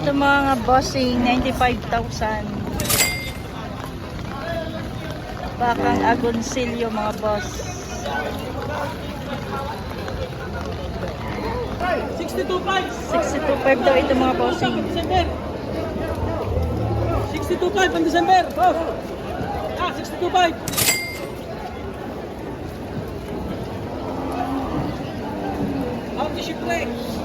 Ito mga bossing, 95,000. Bakang agonsilyo mga boss. 62.5 daw ito mga bossing. 62.5 ang December. Oh. 62.5. Ang disipre. 205.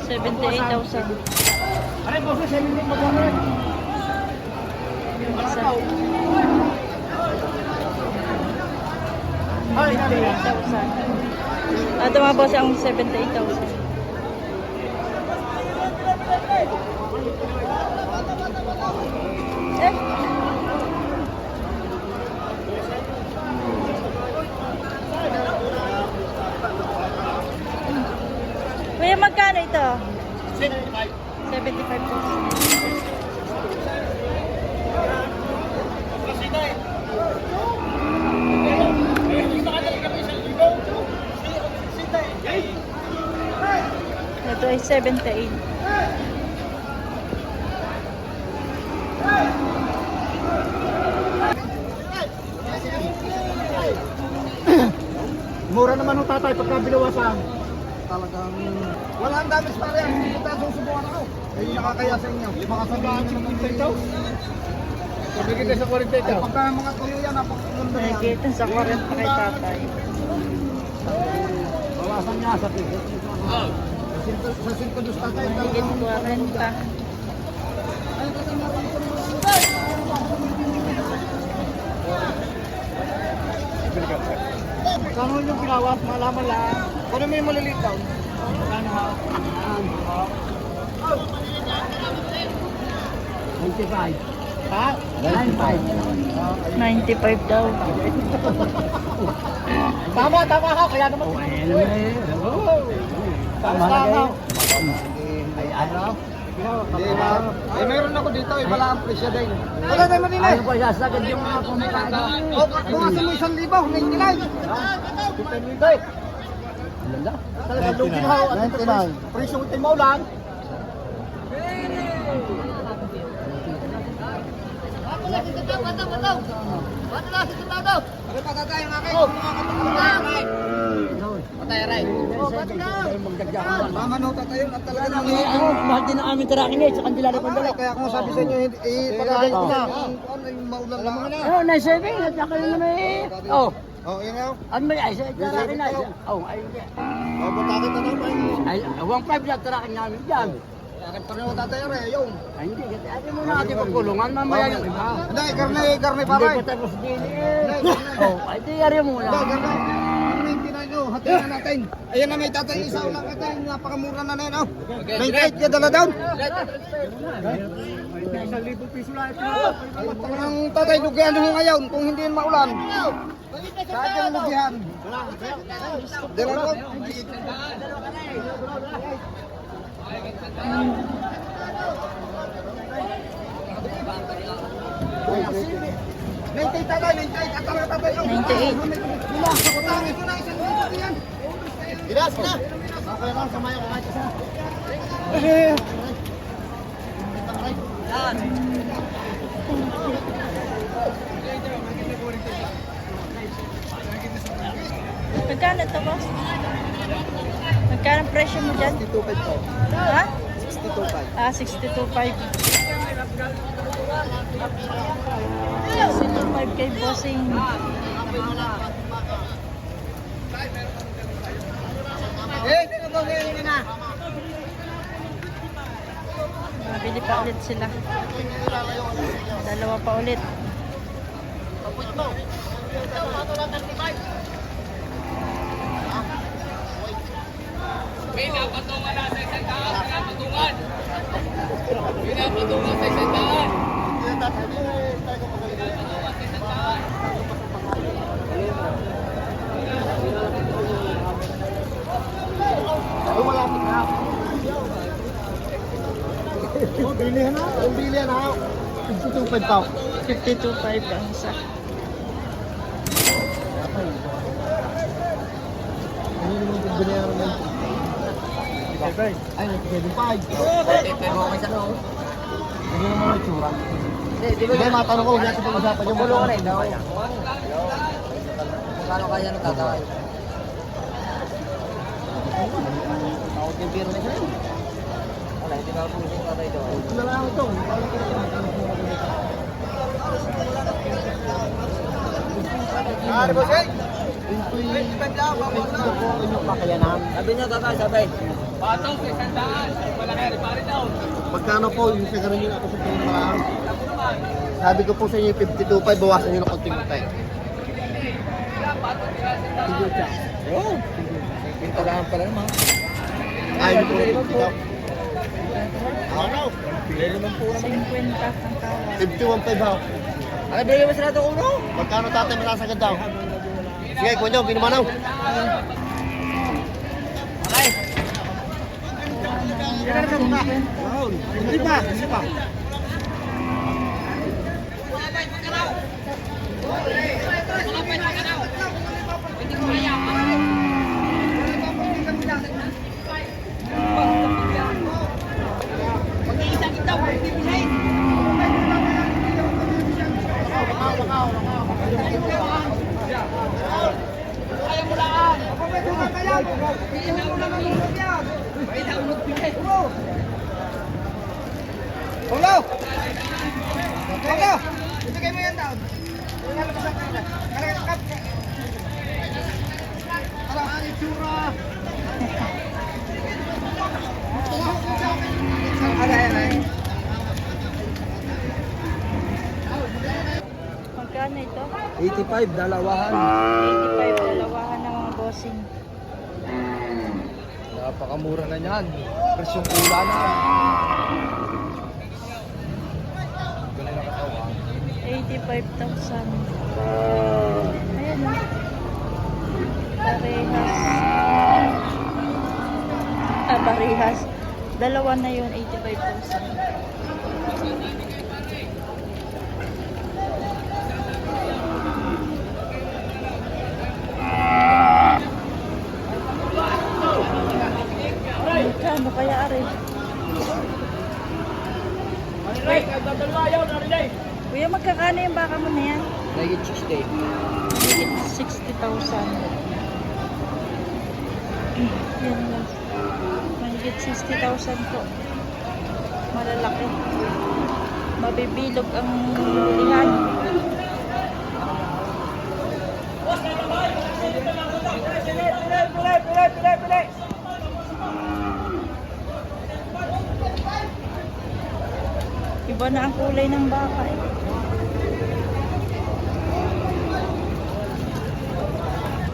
$78,000. Ano po sa 78 magkano? Yung isa. 78,000. Ito mga boss ang 78,000. Kuya, magkano ito? 75,000. Ito ay 78. Mura naman ng tatay pagka binawasan. Talagang wala ang damage pa rin. Hindi tayo susubukan ako. Ay nakakaya sa inyo. Makasabihan nyo ng 40,000. Sabi kita sa 40,000. Pagka mga tuyo yan, napakaganda yan. Nakikita sa 40 kay tatay. Bawasan niya sa piso. Sa 5 dos tatay. Higit 40. Kano yung pinawas? Malaman lang. Kano may maliliit daw? Kano ha? 95. Ha? 95. 95 daw. Tama ha. Kaya naman. Tama. Ay, ano? Hindi ba? Eh, meron ako dito, wala ang presyo din. Wala tayo manila. Ano pa sasagad yung mga kumakain? O, bukasan mo 1,000, may nilay. Pipinigay. Lala. Talagang lugi na ako. 99. Presyo utin mo lang. Ano pa tatay ang akin? Patay aray. Mama no tatayo at talaga nang Mahal din ang aming tirakin eh, sa kandila na pandala. kaya kung sabi sa inyo palagay ko na kung ano yung maulan lang na. Oh, na-saving, at saka yun naman eh. Oh, Oh, yun nga. ano ba yan? Sa tirakin na. Oh, ayun yan. Oh, butakit na lang pa. Ay, 1.5 lang tirakin namin dyan. Bakit pa rin tatay aray yun? Ay, hindi, kasi atin mo na ating pagkulungan, mamaya yung iba. Hindi, karne Hindi paray. pa tapos din eh. Oh, ay, di yari muna. Hindi, karne. 99 oh, hatiin na natin. Ayan na may tatay isa ulang ito, napakamura na na yun oh. 98 ka dala down. 1,000 piso lang ito. Ang tatay lugihan mo ngayon kung hindi yun maulan. Saan yung lugihan? Dala ko. Nintay tatay, nintay tatay, tatay. 98. Lumasa ko tayo, ito na isang minuto yan. Gilas, gilas. Okay lang, samaya ko kahit isa. Magkano ito boss? Magkano ang presyo mo dyan? 62.5 po. Ha? 62.5. Ah, 62.5. 62.5 kay bossing. Mabili pa ulit sila. Dalawa pa ulit. Pinapatungan na sa isang daan. Pinapatungan. Pinapatungan sa isang daan. Pinapatungan sa isang daan. Bilihan na. Yung bilihan na. 52.5 pa. 52.5 ang isa. Ano naman kung binayaran ng ay, 95. Pero okay sa loob. Ano naman ang itsura? Di Hindi, matanong ko, huwag natin pag-usapan yung Kulo ka rin daw. Kano kaya nang tatay? Tawag yung beer na siya. Wala, hindi na pusing tatay daw. Ito na lang ito. Ano ba siya? 25 lang, babot na. Inyong kakayanan. Sabi niya tatay, sabay. Patong sa 100. Wala na, pare daw. Magkano po yung sa ganun ako sa tingin marami? Sabi ko po sa inyo 52.5, bawasan nyo ng konting tayo. Sige siya. Oo. Pintalahan pala naman. Ayaw po rin ito. Ano? 50 ang kawas. 51.5 ha. Ano bigyan mo sila ito uno? Magkano tatay matasagad daw? Sige, kuha nyo, binumanaw. Okay. 150. Hindi pa, hindi pa. Hello! Hello! Ibigay mo yan daw. Ang itsura. Magkano ito? 85, dalawahan. 85, dalawahan ng mga bossing. Napakamura na yan. Presyong ulanan. 85,000. Ayan o. Parehas. Parehas. Dalawa na yun, 85,000. Magkano kaya ari? Kuya, magkakano yung baka mo na yan? Nagit 60. Higit 60,000. Yan lang. Mahigit 60,000 po. Malalaki. Mabibilog ang lihan. Iba na ang kulay ng baka eh.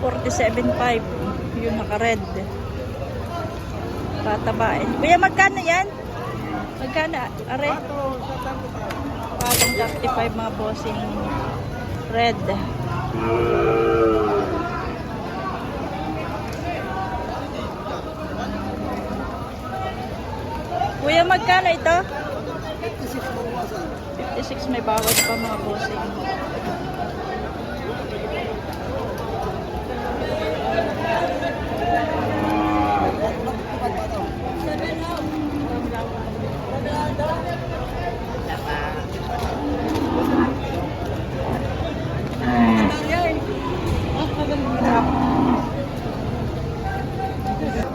$47,500 yung naka-red. Tatabain. Kuya, magkano yan? Magkano? Are? Patong 35 mga bossing red. Kuya, magkano ito? 56, may bawas pa mga bossing.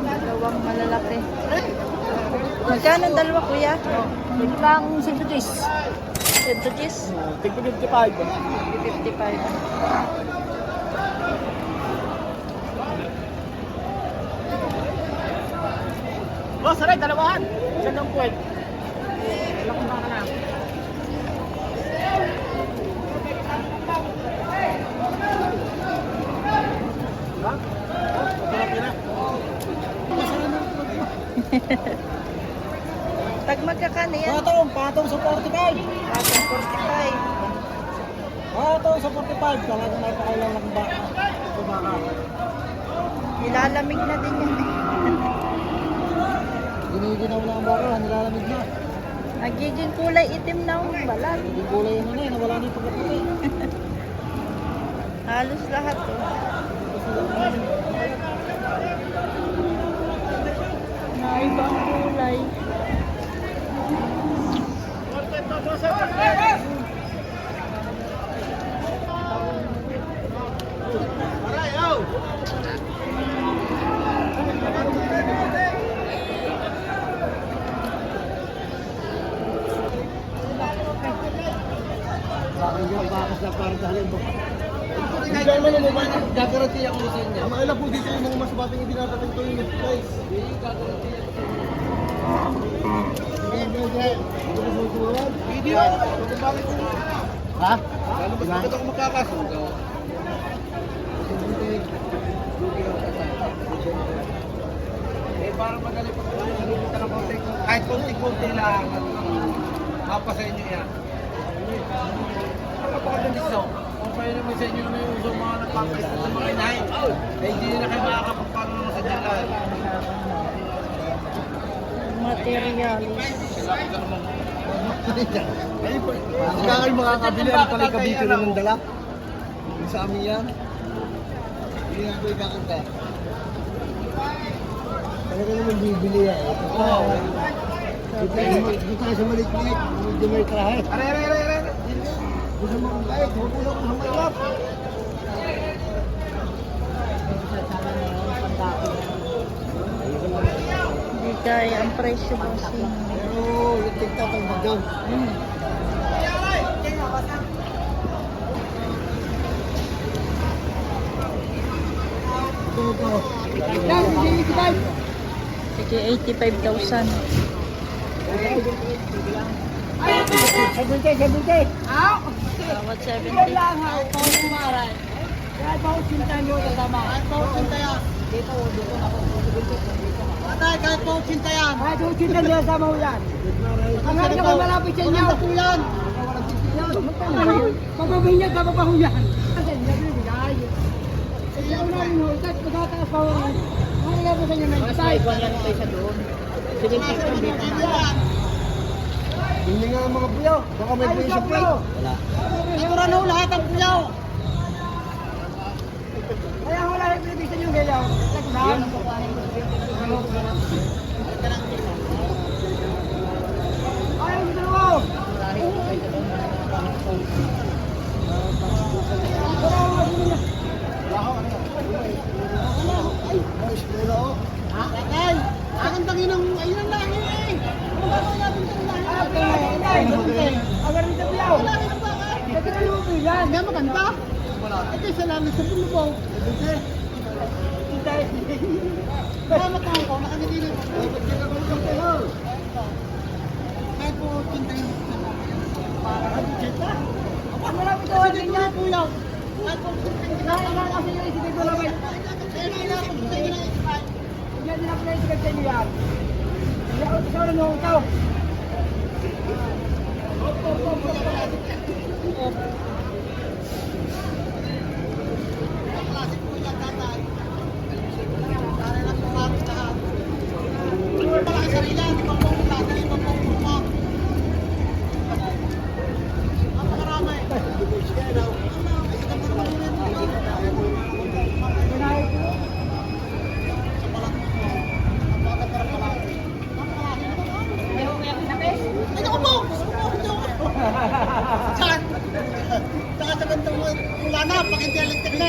Dalawang malalaki. Magkano ang dalawa, kuya? Ito lang sandwiches. Sandwiches? Tigpo 55. 55. Boss, aray, dalawahan. Saan ang puwet? Lakuna ka na. Ha? Masarap yun ah. Tag magkakano yan? Patong sa 45. Patong 45. Patong sa 45. Talagang may pakailang ng baka. Ito baka. Nilalamig na din yan. Giniginaw na ang baka, nilalamig na. Nagiging kulay itim na ang balat. Hindi kulay yung ano eh, nawala na yung pagkakulay. Halos lahat oh. Na ibang kulay. Bakit yung bakas na parang dahil ba? Hindi naman yung mobile, gagaranti ako sa inyo. Ang ilan po dito yung mga mas bating ibinatating ko yung guys. Video! Ha? Bakit ako magkakasundo? Eh, parang madali pa kung nalimutan ng konti. Kahit konti-konti lang, mapa sa inyo yan. Napakagandito. Kung kayo naman sa inyo na yung uso mga nagpapalit sa mga inahin, eh hindi na kayo makakapagpano naman sa jalan. Materialis. Hindi ka kayo makakabili ang palikabito na ng dala. Yung sa amin yan. Hindi nga ko ikakanta. Talaga naman bibili yan. Oo. Dito tayo sa maliklik. Medyo may trahe. Are. Gusto mo kong kahit. Huwag mo lang kung hamalap. Hindi kaya ang presyo bossing. Pero yung TikTok ang magaw. Sige, 85,000. Bawat 70. Atay, kahit po cinta yan. Kahit po cinta niya sa mo yan. Ang hali naman malapit sa inyo. Po yan. Pagbabahin niya, bababaho yan. Kasi hindi namin bigay. Kasi ako namin ho, kahit magkataas pa ho. Ang hali naman sa inyo na itay. Sige, Hindi nga ang mga puyaw. Baka may puyaw sa plate. Wala. Natural ho lahat ang puyaw. Kaya wala yung pinibisan yung gayaw. Yan. Ayaw dito mo! Ay! Akin tangin ng ayun ang langit eh! Ano natin itong langit? Ay! Agar dito biyaw! Wala rin ang bakay! Kasi naluto yan! Hindi maganda? Wala. Ito sa langit sa pulubong. Salamat na ako, nakangiti na. Ba't ka ka ng pelo? Kahit po kintayin mo sa mga. Para ka dito. Ang marami ka din niya, puyaw. Kahit po kintayin mo. Nakailan kasi yung isipin ko naman. Yan din ang play sa kanya yan. Yan, ikaw na nung ikaw.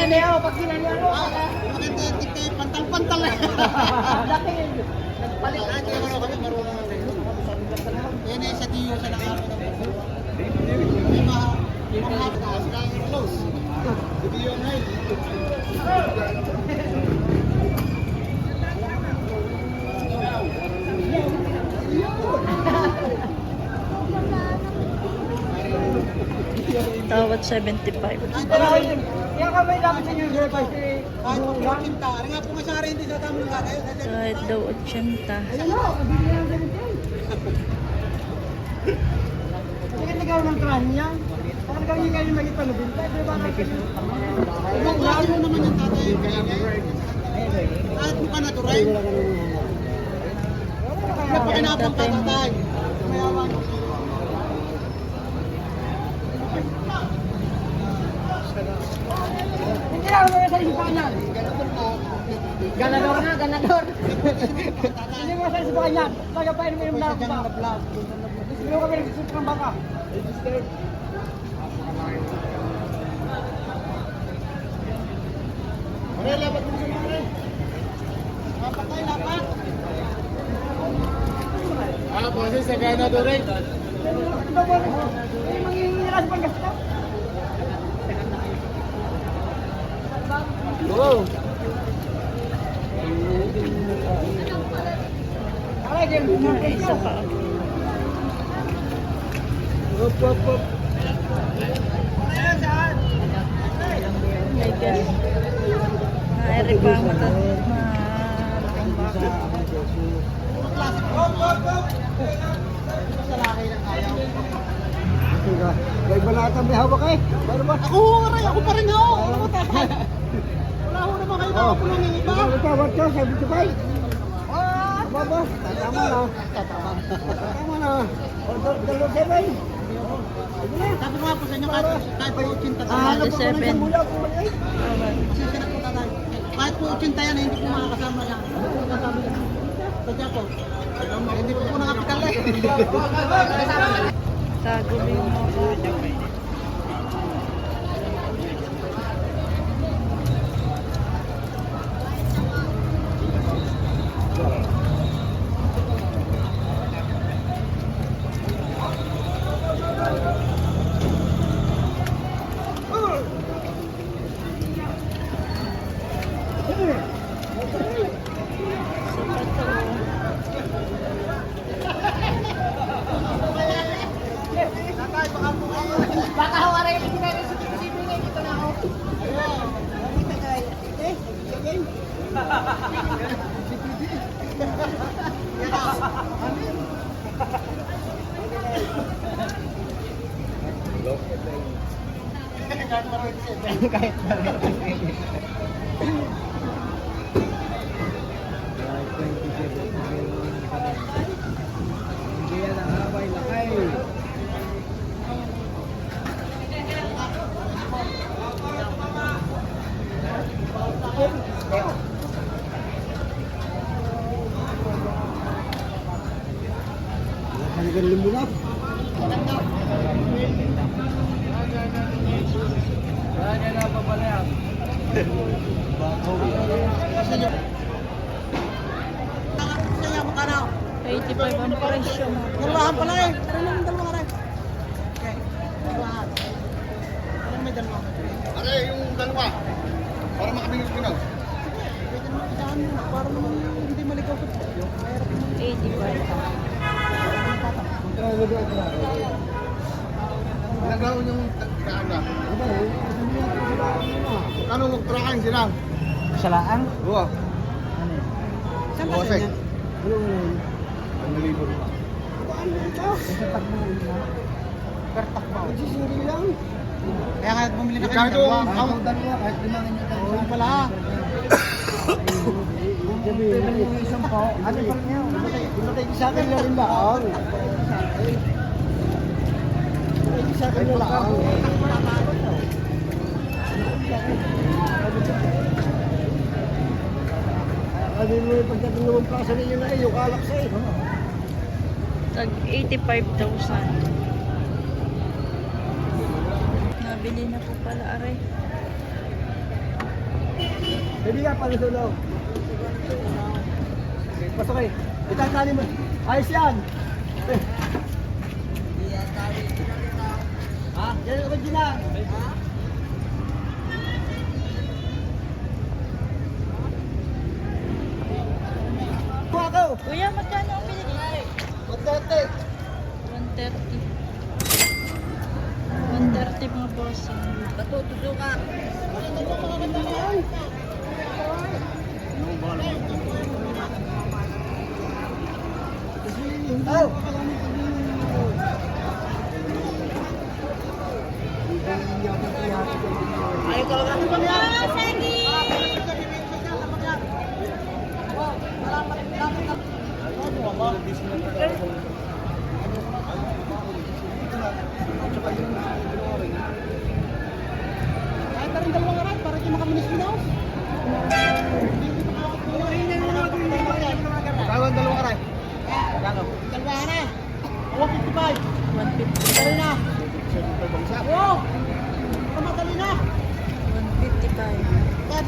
Hindi ako, pag sinali ako. Pakintiyalik kayo, pantal-pantal. Laki yun. Nagpalit na, hindi naman ako kami marunong na rin. Yan eh, sa tiyo sa nakaraw na rin. May mga taas na yung close. Sa tiyo na yun. Tawad 75. Yan ka may dapat sa inyo, sir, kasi kahit po kinta, rin nga po masari hindi sa tamang kayo. Kahit daw 80. Ayun o, bigyan lang sa ito. Kasi nagawa ng trahan niya. Parang nagawa niya kayo maging panubinta. Di ba kayo? Ibang lalo naman yung tatay. Kahit mo ka natural. Napakinapang ka tatay. Mayaman. Kailangan mo sa isipan yan. Ganador nga, ganador. Hindi mo sa isipan yan. Taga pa inom na ako ba? Gusto mo kami nagsusut ng baka. Pare, lapat mo sa mga rin. Lapat tayo, lapat. Boses sa ganador rin. Mangingiras pa gasto. Oo. Isa pa. Hop, hop, hop. My God. Nairi pa ang malaking baka. May balata may hawak eh. Paano ba? Ako pa rin ho. Wala ho naman kayo nakapulong ng iba. Tawad ka, sabi ko kay. Baba, tama na. Tama na. Order dalo seven. Sabi ko nga po sa inyo, kahit po 80 tayo. Ano po, Minsan mula po mali ay. Tama. Pasensya na po tatay. Kahit po 80 yan, hindi po makakasama yan. Hindi po kasama yan. Sadya po. Hindi po po nakapikal eh. Tagubi mo ako. Baka hawaray yung sinari sa sibingay dito na ako. Hindi yan ang habay lakay. Hanggang limo na. Kaya mo ka na. 85 ang presyo mo. Dalawahan pala eh. Tara naman dalawa ka rin. Okay. Dalawahan. Alam may dalawa. Are, yung dalawa. Para makamingin ko na. Pwede naman isahan mo. Para naman hindi maligaw ko. Mahirap naman. 85. Nagawin yung kaaga. Kano magtrakan sila? Sa laang? Oo. Saan Oo, ka sir. siya? Ang nalibot pa. Sa pagmamahal na. Pertak ba? Nagsisiri lang. Kaya nga bumili na kayo Kahit ng dalawa. ang dalawa, kahit limangin nyo tayo. Oo pala. Yung isang po, ano pa rin yun? Imatay ko sa akin na rin ba? Imatay ko sa akin na lang. Ano mo yung pagdating naman plasa ninyo na yung kalak sa eh. Tag 85,000. Nabili na po pala, aray. Hindi nga pala sa loob. Pasok eh. Itatali mo. Ayos yan. Ha? Yan ang original. Ha? Ako. Kuya, magkano ang binili? Magdate. 130. 130 mga boss. Natutudo ka. Oh. Ayaw talaga ng pamilya. Kahit na rin dalawang aray para di makaminis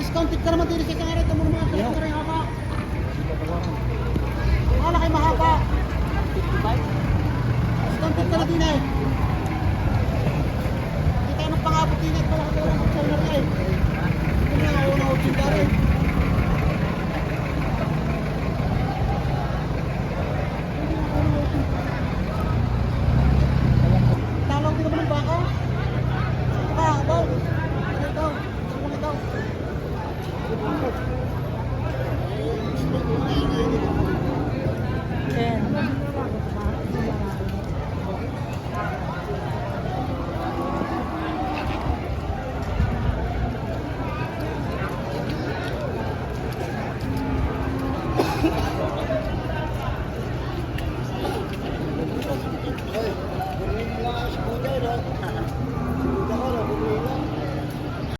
discounted ka naman din sa isang areta mo naman. Kasi ka rin haba. Wala kayo mahaba. 55? Discounted ka na din eh. Hindi tayo magpangabot din at wala ka talaga.